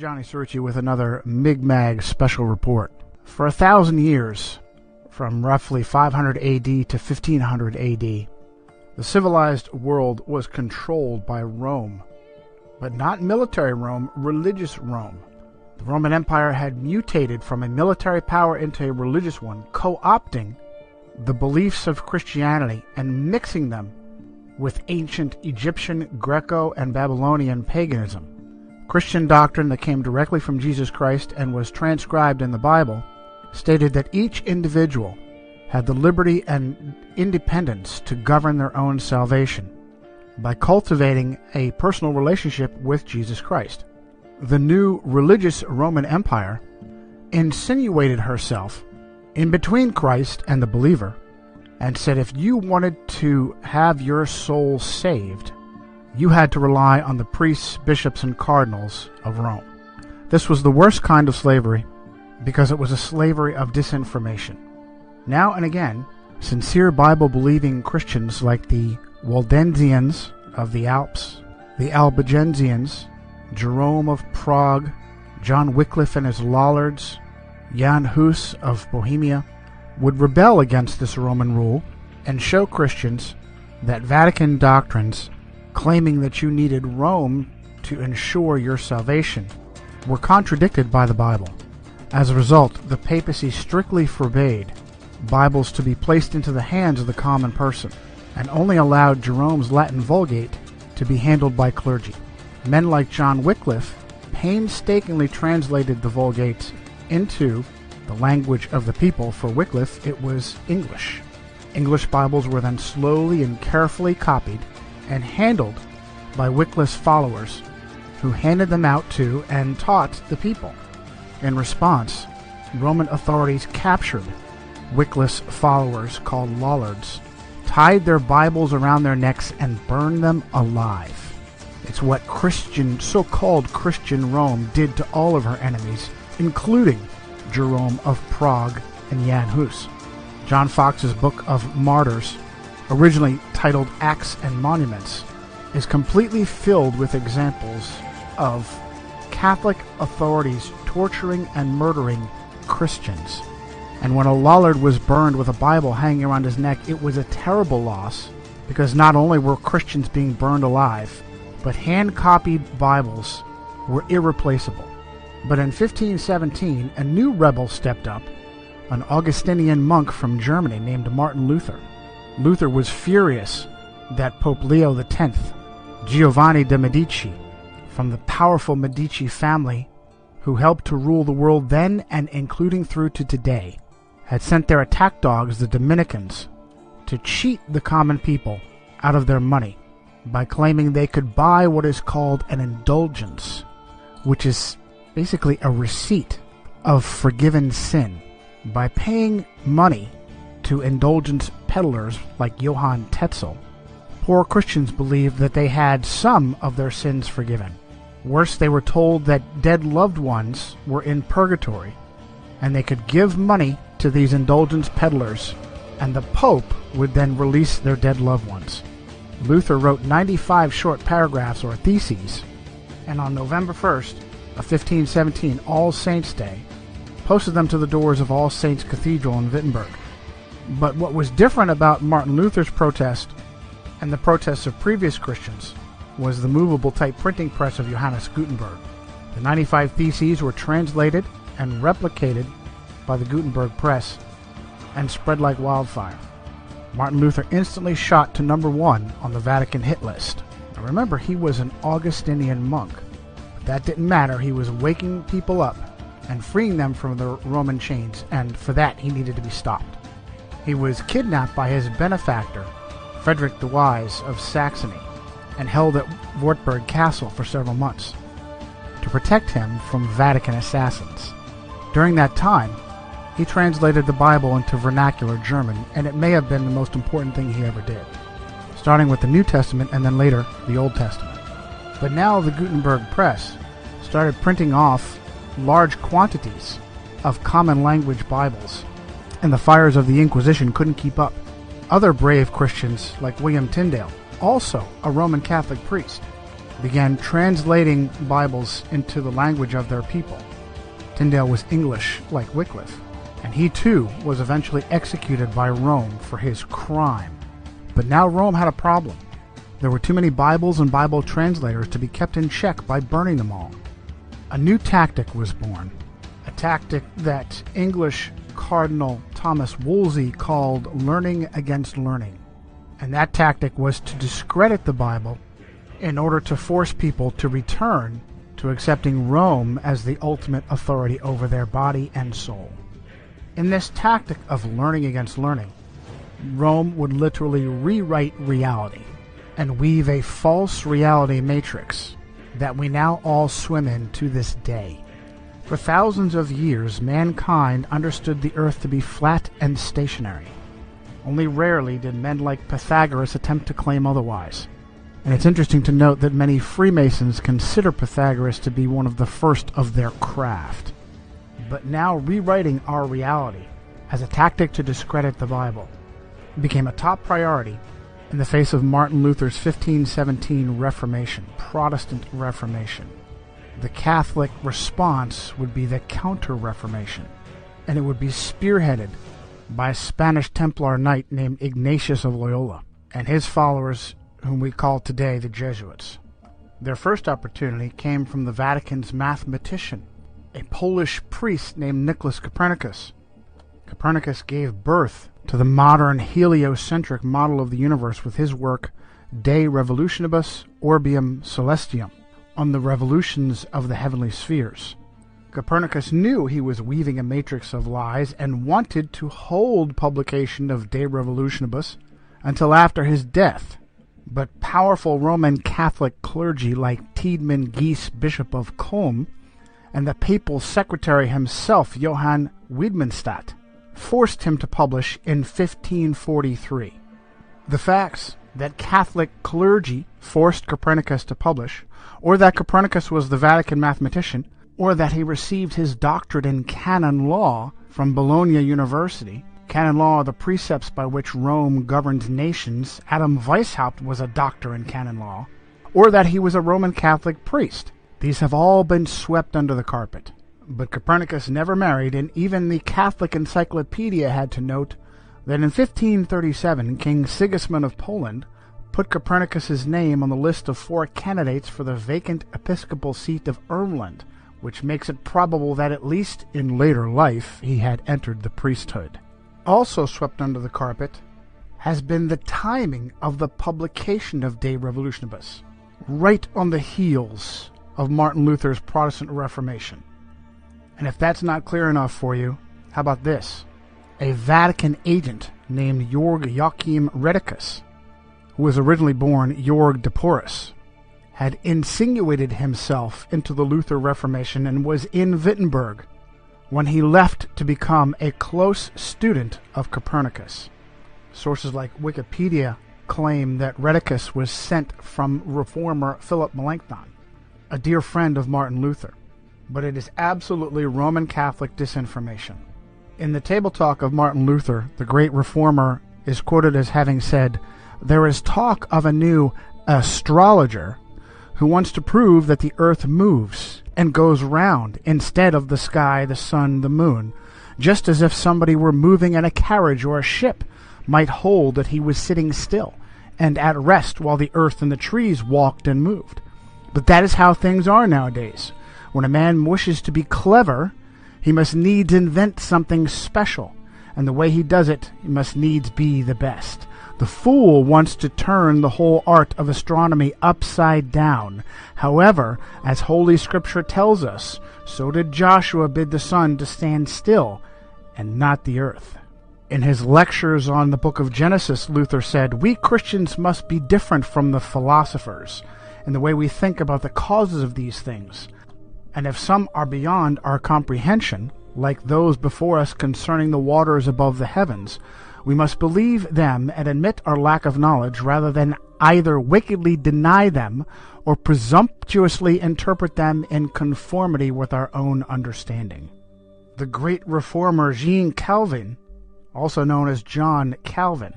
Johnny Cerrucci with another Mig-Mag special report. For 1,000 years, from roughly 500 AD to 1500 AD, the civilized world was controlled by Rome, but not military Rome, religious Rome. The Roman Empire had mutated from a military power into a religious one, co-opting the beliefs of Christianity and mixing them with ancient Egyptian, Greco, and Babylonian paganism. Christian doctrine that came directly from Jesus Christ and was transcribed in the Bible stated that each individual had the liberty and independence to govern their own salvation by cultivating a personal relationship with Jesus Christ. The new religious Roman Empire insinuated herself in between Christ and the believer and said if you wanted to have your soul saved, you had to rely on the priests, bishops, and cardinals of Rome. This was the worst kind of slavery because it was a slavery of disinformation. Now and again, sincere Bible-believing Christians like the Waldensians of the Alps, the Albigensians, Jerome of Prague, John Wycliffe and his Lollards, Jan Hus of Bohemia, would rebel against this Roman rule and show Christians that Vatican doctrines claiming that you needed Rome to ensure your salvation were contradicted by the Bible. As a result, the papacy strictly forbade Bibles to be placed into the hands of the common person and only allowed Jerome's Latin Vulgate to be handled by clergy. Men like John Wycliffe painstakingly translated the Vulgate into the language of the people. For Wycliffe, it was English. English Bibles were then slowly and carefully copied and handled by Wycliffe's followers, who handed them out to and taught the people. In response, Roman authorities captured Wycliffe's followers, called Lollards, tied their Bibles around their necks, and burned them alive. It's what so-called Christian Rome did to all of her enemies, including Jerome of Prague and Jan Hus. John Fox's Book of Martyrs, originally titled Acts and Monuments, is completely filled with examples of Catholic authorities torturing and murdering Christians. And when a Lollard was burned with a Bible hanging around his neck, it was a terrible loss, because not only were Christians being burned alive, but hand-copied Bibles were irreplaceable. But in 1517, a new rebel stepped up, an Augustinian monk from Germany named Martin Luther. Luther was furious that Pope Leo X, Giovanni de' Medici, from the powerful Medici family who helped to rule the world then and including through to today, had sent their attack dogs, the Dominicans, to cheat the common people out of their money by claiming they could buy what is called an indulgence, which is basically a receipt of forgiven sin. By paying money to indulgence peddlers like Johann Tetzel, poor Christians believed that they had some of their sins forgiven. Worse, they were told that dead loved ones were in purgatory, and they could give money to these indulgence peddlers, and the Pope would then release their dead loved ones. Luther wrote 95 short paragraphs or theses, and on November 1st of 1517, All Saints' Day, posted them to the doors of All Saints Cathedral in Wittenberg. But what was different about Martin Luther's protest and the protests of previous Christians was the movable type printing press of Johannes Gutenberg. The 95 theses were translated and replicated by the Gutenberg press and spread like wildfire. Martin Luther instantly shot to number 1 on the Vatican hit list. Now remember, he was an Augustinian monk. But that didn't matter. He was waking people up and freeing them from the Roman chains, and for that he needed to be stopped. He was kidnapped by his benefactor, Frederick the Wise of Saxony, and held at Wartburg Castle for several months to protect him from Vatican assassins. During that time, he translated the Bible into vernacular German, and it may have been the most important thing he ever did, starting with the New Testament and then later the Old Testament. But now the Gutenberg press started printing off large quantities of common language Bibles, and the fires of the Inquisition couldn't keep up. Other brave Christians like William Tyndale, also a Roman Catholic priest, began translating Bibles into the language of their people. Tyndale was English like Wycliffe, and he too was eventually executed by Rome for his crime. But now Rome had a problem. There were too many Bibles and Bible translators to be kept in check by burning them all. A new tactic was born, a tactic that English Cardinal Thomas Wolsey called learning against learning. And that tactic was to discredit the Bible in order to force people to return to accepting Rome as the ultimate authority over their body and soul. In this tactic of learning against learning, Rome would literally rewrite reality and weave a false reality matrix that we now all swim in to this day. For thousands of years, mankind understood the earth to be flat and stationary. Only rarely did men like Pythagoras attempt to claim otherwise. And it's interesting to note that many Freemasons consider Pythagoras to be one of the first of their craft. But now rewriting our reality as a tactic to discredit the Bible became a top priority in the face of Martin Luther's 1517 Reformation, Protestant Reformation. The Catholic response would be the Counter-Reformation, and it would be spearheaded by a Spanish Templar knight named Ignatius of Loyola and his followers, whom we call today the Jesuits. Their first opportunity came from the Vatican's mathematician, a Polish priest named Nicholas Copernicus. Copernicus gave birth to the modern heliocentric model of the universe with his work De Revolutionibus Orbium Celestium, on the revolutions of the heavenly spheres. Copernicus knew he was weaving a matrix of lies and wanted to hold publication of De Revolutionibus until after his death. But powerful Roman Catholic clergy like Tiedemann Gies, Bishop of Culm, and the papal secretary himself, Johann Wiedmanstadt, forced him to publish in 1543. The facts that Catholic clergy forced Copernicus to publish, or that Copernicus was the Vatican mathematician, or that he received his doctorate in canon law from Bologna University. Canon law are the precepts by which Rome governed nations. Adam Weishaupt was a doctor in canon law. Or that he was a Roman Catholic priest. These have all been swept under the carpet. But Copernicus never married, and even the Catholic Encyclopedia had to note that in 1537 King Sigismund of Poland put Copernicus's name on the list of 4 candidates for the vacant episcopal seat of Ermland, which makes it probable that at least in later life he had entered the priesthood. Also swept under the carpet has been the timing of the publication of De Revolutionibus, right on the heels of Martin Luther's Protestant Reformation. And if that's not clear enough for you, how about this? A Vatican agent named Georg Joachim Redicus, who was originally born Georg de Porus, had insinuated himself into the Luther Reformation and was in Wittenberg when he left to become a close student of Copernicus. Sources like Wikipedia claim that Redicus was sent from reformer Philip Melanchthon, a dear friend of Martin Luther. But it is absolutely Roman Catholic disinformation. In the Table Talk of Martin Luther, the great reformer is quoted as having said, "There is talk of a new astrologer who wants to prove that the earth moves and goes round instead of the sky, the sun, the moon, just as if somebody were moving in a carriage or a ship might hold that he was sitting still and at rest while the earth and the trees walked and moved. But that is how things are nowadays. When a man wishes to be clever, he must needs invent something special, and the way he does it, he must needs be the best. The fool wants to turn the whole art of astronomy upside down. However, as Holy Scripture tells us, so did Joshua bid the sun to stand still, and not the earth." In his lectures on the book of Genesis, Luther said, "We Christians must be different from the philosophers in the way we think about the causes of these things. And if some are beyond our comprehension, like those before us concerning the waters above the heavens, we must believe them and admit our lack of knowledge rather than either wickedly deny them or presumptuously interpret them in conformity with our own understanding." The great reformer Jean Calvin, also known as John Calvin,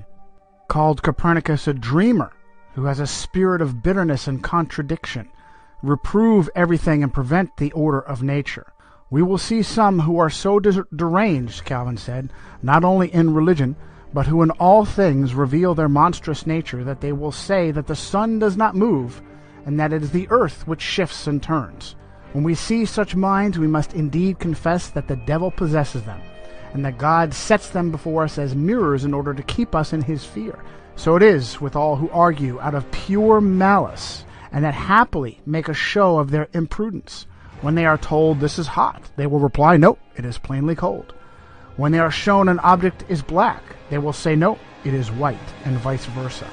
called Copernicus a dreamer who has a spirit of bitterness and contradiction, reprove everything and prevent the order of nature. We will see some who are so deranged, Calvin said, not only in religion, but who in all things reveal their monstrous nature, that they will say that the sun does not move, and that it is the earth which shifts and turns. When we see such minds, we must indeed confess that the devil possesses them, and that God sets them before us as mirrors in order to keep us in his fear. So it is with all who argue out of pure malice, and that happily make a show of their imprudence. When they are told this is hot, they will reply, no, it is plainly cold. When they are shown an object is black, they will say, no, it is white, and vice versa.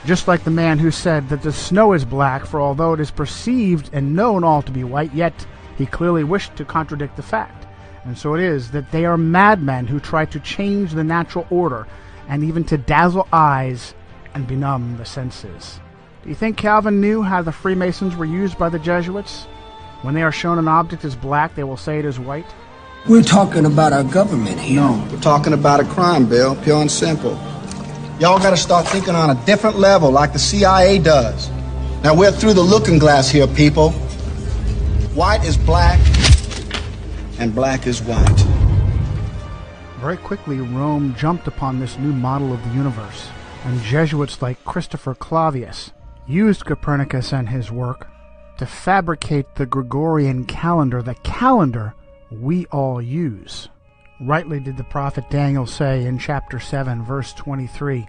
Just like the man who said that the snow is black, for although it is perceived and known all to be white, yet he clearly wished to contradict the fact. And so it is that they are madmen who try to change the natural order, and even to dazzle eyes and benumb the senses. Do you think Calvin knew how the Freemasons were used by the Jesuits? When they are shown an object as black, they will say it is white. We're talking about our government here. No, we're talking about a crime, Bill, pure and simple. Y'all gotta start thinking on a different level, like the CIA does. Now we're through the looking glass here, people. White is black, and black is white. Very quickly, Rome jumped upon this new model of the universe, and Jesuits like Christopher Clavius used Copernicus and his work to fabricate the Gregorian calendar, the calendar we all use. Rightly did the prophet Daniel say in chapter 7, verse 23,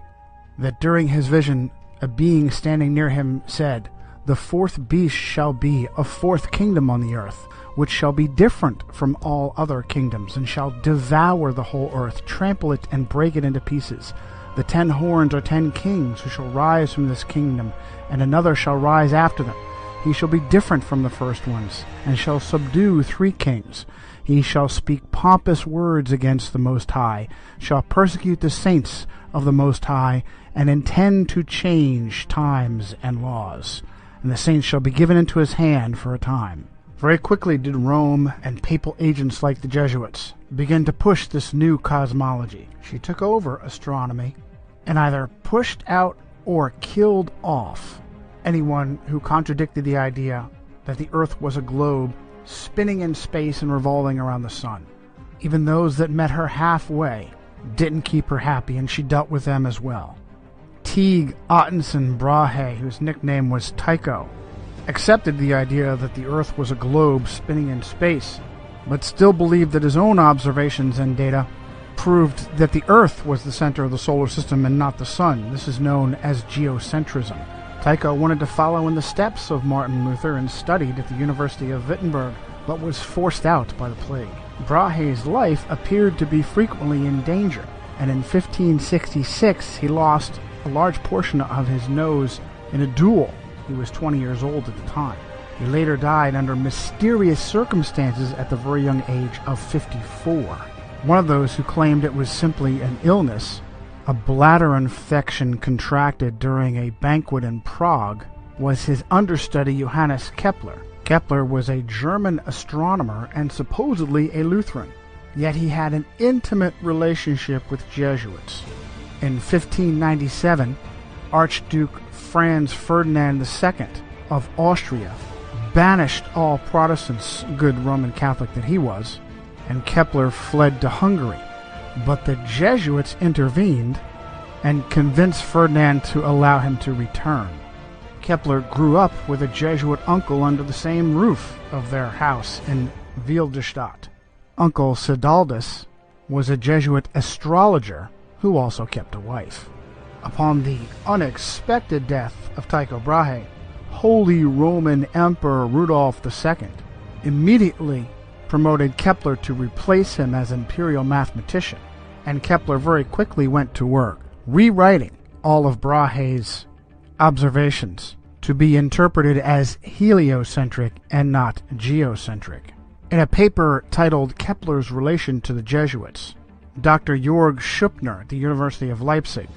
that during his vision a being standing near him said, "The fourth beast shall be a fourth kingdom on the earth, which shall be different from all other kingdoms, and shall devour the whole earth, trample it, and break it into pieces. The 10 horns are 10 kings who shall rise from this kingdom, and another shall rise after them. He shall be different from the first ones, and shall subdue 3 kings. He shall speak pompous words against the Most High, shall persecute the saints of the Most High, and intend to change times and laws. And the saints shall be given into his hand for a time." Very quickly did Rome and papal agents like the Jesuits begin to push this new cosmology. She took over astronomy and either pushed out or killed off anyone who contradicted the idea that the earth was a globe spinning in space and revolving around the sun. Even those that met her halfway didn't keep her happy, and she dealt with them as well. Teague Ottenson Brahe, whose nickname was Tycho, accepted the idea that the earth was a globe spinning in space, but still believed that his own observations and data proved that the earth was the center of the solar system and not the sun. This is known as geocentrism. Tycho wanted to follow in the steps of Martin Luther and studied at the University of Wittenberg, but was forced out by the plague. Brahe's life appeared to be frequently in danger, and in 1566 he lost a large portion of his nose in a duel. He was 20 years old at the time. He later died under mysterious circumstances at the very young age of 54. One of those who claimed it was simply an illness, a bladder infection contracted during a banquet in Prague, was his understudy Johannes Kepler. Kepler was a German astronomer and supposedly a Lutheran, yet he had an intimate relationship with Jesuits. In 1597, Archduke Franz Ferdinand II of Austria banished all Protestants, good Roman Catholic that he was, and Kepler fled to Hungary. But the Jesuits intervened and convinced Ferdinand to allow him to return. Kepler grew up with a Jesuit uncle under the same roof of their house in Wilderstadt. Uncle Sidaldus was a Jesuit astrologer who also kept a wife. Upon the unexpected death of Tycho Brahe, Holy Roman Emperor Rudolf II immediately promoted Kepler to replace him as imperial mathematician, and Kepler very quickly went to work, rewriting all of Brahe's observations to be interpreted as heliocentric and not geocentric. In a paper titled Kepler's Relation to the Jesuits, Dr. Jörg Schuppner at the University of Leipzig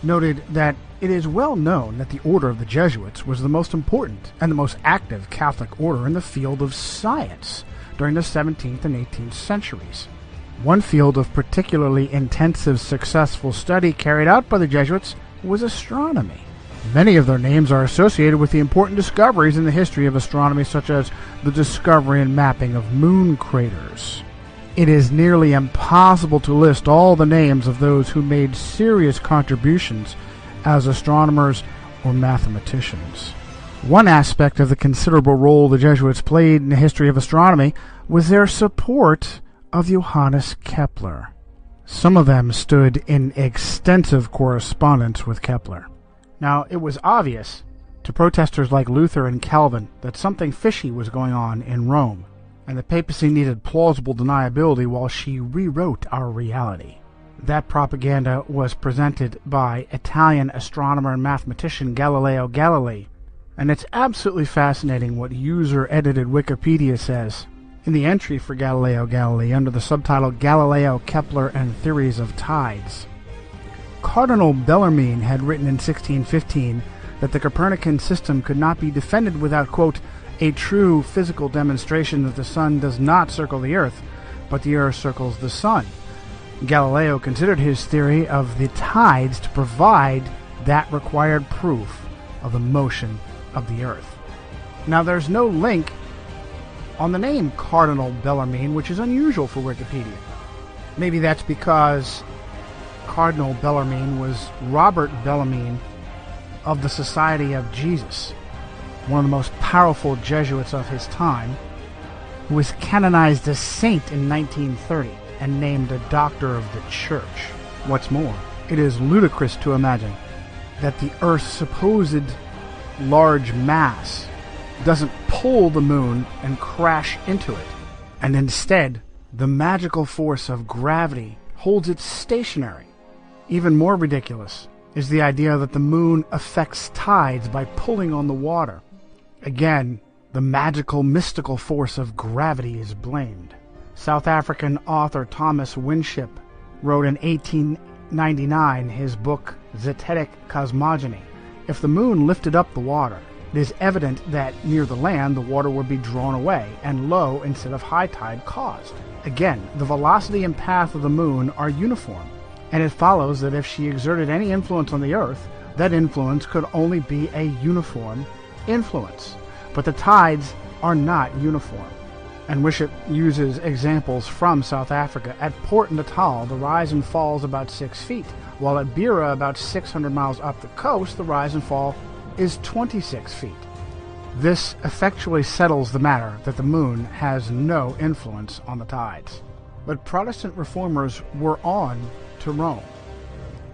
noted that it is well known that the order of the Jesuits was the most important and the most active Catholic order in the field of science during the 17th and 18th centuries. One field of particularly intensive successful study carried out by the Jesuits was astronomy. Many of their names are associated with the important discoveries in the history of astronomy, such as the discovery and mapping of moon craters. It is nearly impossible to list all the names of those who made serious contributions as astronomers or mathematicians. One aspect of the considerable role the Jesuits played in the history of astronomy was their support of Johannes Kepler. Some of them stood in extensive correspondence with Kepler. Now, it was obvious to protesters like Luther and Calvin that something fishy was going on in Rome, and the papacy needed plausible deniability while she rewrote our reality. That propaganda was presented by Italian astronomer and mathematician Galileo Galilei, and it's absolutely fascinating what user-edited Wikipedia says. In the entry for Galileo Galilei, under the subtitle Galileo, Kepler, and Theories of Tides, Cardinal Bellarmine had written in 1615 that the Copernican system could not be defended without, quote, a true physical demonstration that the sun does not circle the earth, but the earth circles the sun. Galileo considered his theory of the tides to provide that required proof of the motion of the earth. Now, there's no link on the name Cardinal Bellarmine, which is unusual for Wikipedia. Maybe that's because Cardinal Bellarmine was Robert Bellarmine of the Society of Jesus, one of the most powerful Jesuits of his time, who was canonized as saint in 1930 and named a doctor of the church. What's more, it is ludicrous to imagine that the Earth's supposed large mass doesn't pull the moon and crash into it, and instead the magical force of gravity holds it stationary. Even more ridiculous is the idea that the moon affects tides by pulling on the water. Again, the magical, mystical force of gravity is blamed. South African author Thomas Winship wrote in 1899 his book Zetetic Cosmogony. If the moon lifted up the water, it is evident that near the land the water would be drawn away and low instead of high tide caused. Again, the velocity and path of the moon are uniform, and it follows that if she exerted any influence on the earth, that influence could only be a uniform influence. But the tides are not uniform. And Winship uses examples from South Africa. At Port Natal, the rise and fall is about 6 feet, while at Beira, about 600 miles up the coast, the rise and fall is 26 feet. This effectually settles the matter that the moon has no influence on the tides. But Protestant reformers were on to Rome.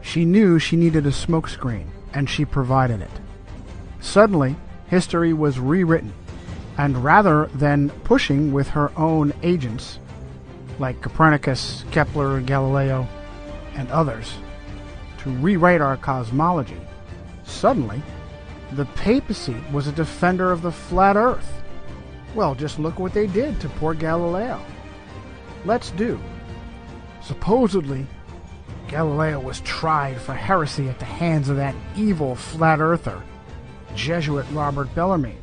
She knew she needed a smokescreen, and she provided it. Suddenly, history was rewritten, and rather than pushing with her own agents, like Copernicus, Kepler, Galileo, and others, to rewrite our cosmology, suddenly the papacy was a defender of the flat earth. Well, just look what they did to poor Galileo. Let's do. Supposedly, Galileo was tried for heresy at the hands of that evil flat earther, Jesuit Robert Bellarmine.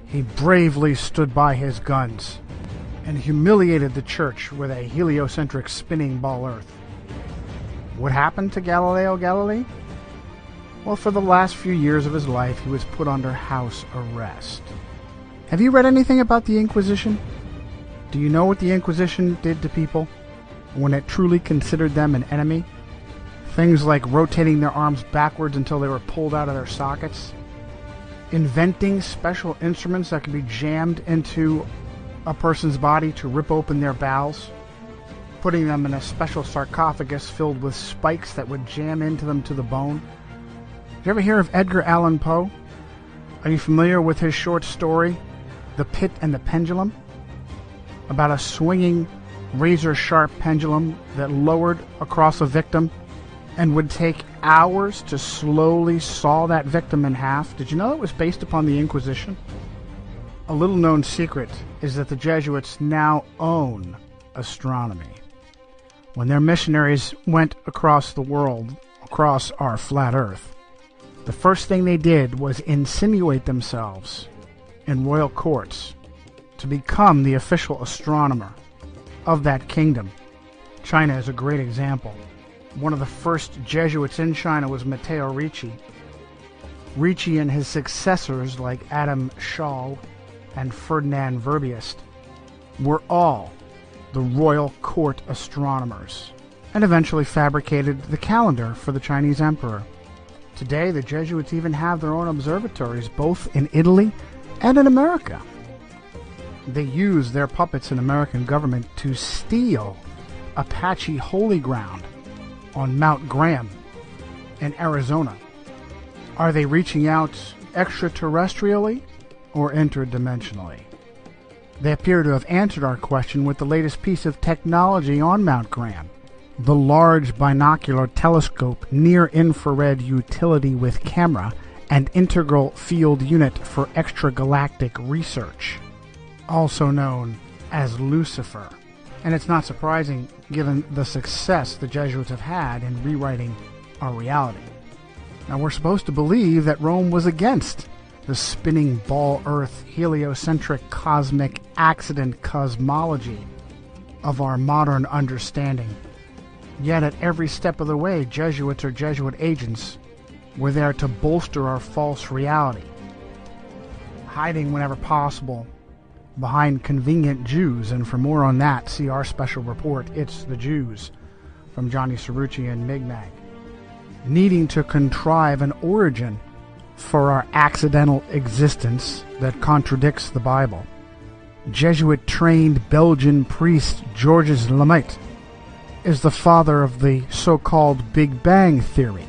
He bravely stood by his guns and humiliated the church with a heliocentric spinning ball earth. What happened to Galileo Galilei? Well, for the last few years of his life, he was put under house arrest. Have you read anything about the Inquisition? Do you know what the Inquisition did to people when it truly considered them an enemy? Things like rotating their arms backwards until they were pulled out of their sockets, inventing special instruments that could be jammed into a person's body to rip open their bowels, putting them in a special sarcophagus filled with spikes that would jam into them to the bone. Did you ever hear of Edgar Allan Poe? Are you familiar with his short story, The Pit and the Pendulum? About a swinging, razor-sharp pendulum that lowered across a victim and would take hours to slowly saw that victim in half. Did you know it was based upon the Inquisition? A little-known secret is that the Jesuits now own astronomy. When their missionaries went across the world, across our flat earth, the first thing they did was insinuate themselves in royal courts to become the official astronomer of that kingdom. China is a great example. One of the first Jesuits in China was Matteo Ricci, Ricci and his successors like Adam Schall and Ferdinand Verbiest were all the royal court astronomers, and eventually fabricated the calendar for the Chinese emperor. Today, the Jesuits even have their own observatories, both in Italy and in America. They use their puppets in American government to steal Apache holy ground on Mount Graham in Arizona. Are they reaching out extraterrestrially or interdimensionally? They appear to have answered our question with the latest piece of technology on Mount Graham, the Large Binocular Telescope Near-Infrared Utility with Camera and Integral Field Unit for Extragalactic Research, also known as Lucifer. And it's not surprising given the success the Jesuits have had in rewriting our reality. Now, we're supposed to believe that Rome was against the spinning ball Earth heliocentric cosmic accident cosmology of our modern understanding. Yet at every step of the way, Jesuits or Jesuit agents were there to bolster our false reality, hiding whenever possible behind convenient Jews. And for more on that, see our special report, It's the Jews, from Johnny Cerrucci and Migmag. Needing to contrive an origin for our accidental existence that contradicts the Bible, Jesuit-trained Belgian priest Georges Lemaitre is the father of the so-called Big Bang Theory,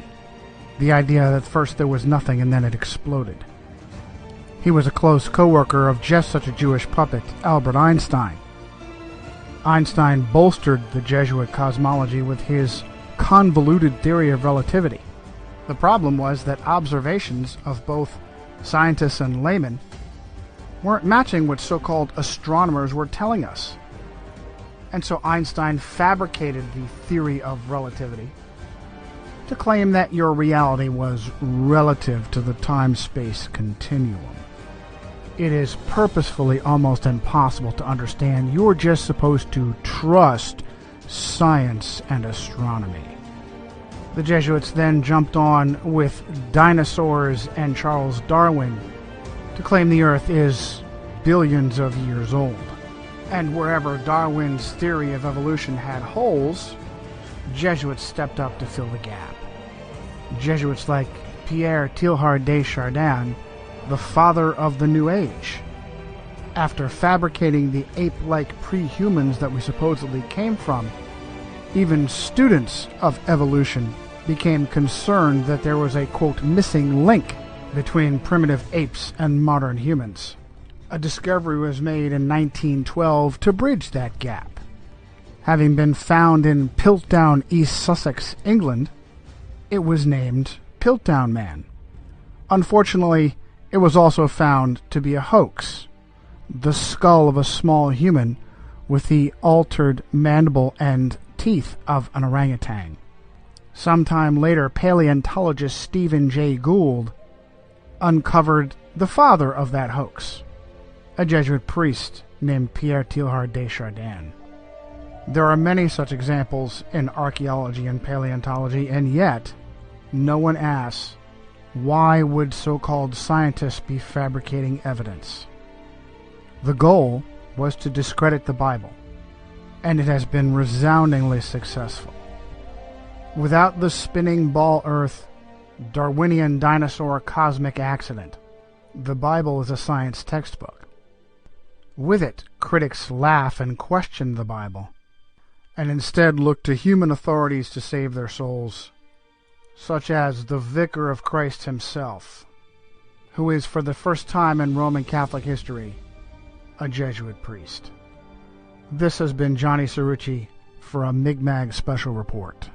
the idea that first there was nothing and then it exploded. He was a close co-worker of just such a Jewish puppet, Albert Einstein. Einstein bolstered the Jesuit cosmology with his convoluted theory of relativity. The problem was that observations of both scientists and laymen weren't matching what so-called astronomers were telling us. And so Einstein fabricated the theory of relativity to claim that your reality was relative to the time-space continuum. It is purposefully almost impossible to understand. You're just supposed to trust science and astronomy. The Jesuits then jumped on with dinosaurs and Charles Darwin to claim the Earth is billions of years old. And wherever Darwin's theory of evolution had holes, Jesuits stepped up to fill the gap. Jesuits like Pierre Teilhard de Chardin, the father of the New Age, after fabricating the ape-like pre-humans that we supposedly came from, even students of evolution became concerned that there was a, quote, missing link between primitive apes and modern humans. A discovery was made in 1912 to bridge that gap. Having been found in Piltdown, East Sussex, England, it was named Piltdown Man. Unfortunately, it was also found to be a hoax, the skull of a small human with the altered mandible and teeth of an orangutan. Sometime later, paleontologist Stephen Jay Gould uncovered the father of that hoax, a Jesuit priest named Pierre Teilhard de Chardin. There are many such examples in archaeology and paleontology, and yet no one asks, why would so-called scientists be fabricating evidence? The goal was to discredit the Bible, and it has been resoundingly successful. Without the spinning ball Earth, Darwinian dinosaur cosmic accident, the Bible is a science textbook. With it, critics laugh and question the Bible, and instead look to human authorities to save their souls, such as the Vicar of Christ himself, who is for the first time in Roman Catholic history a Jesuit priest. This has been Johnny Cerrucci for a Migmag Special Report.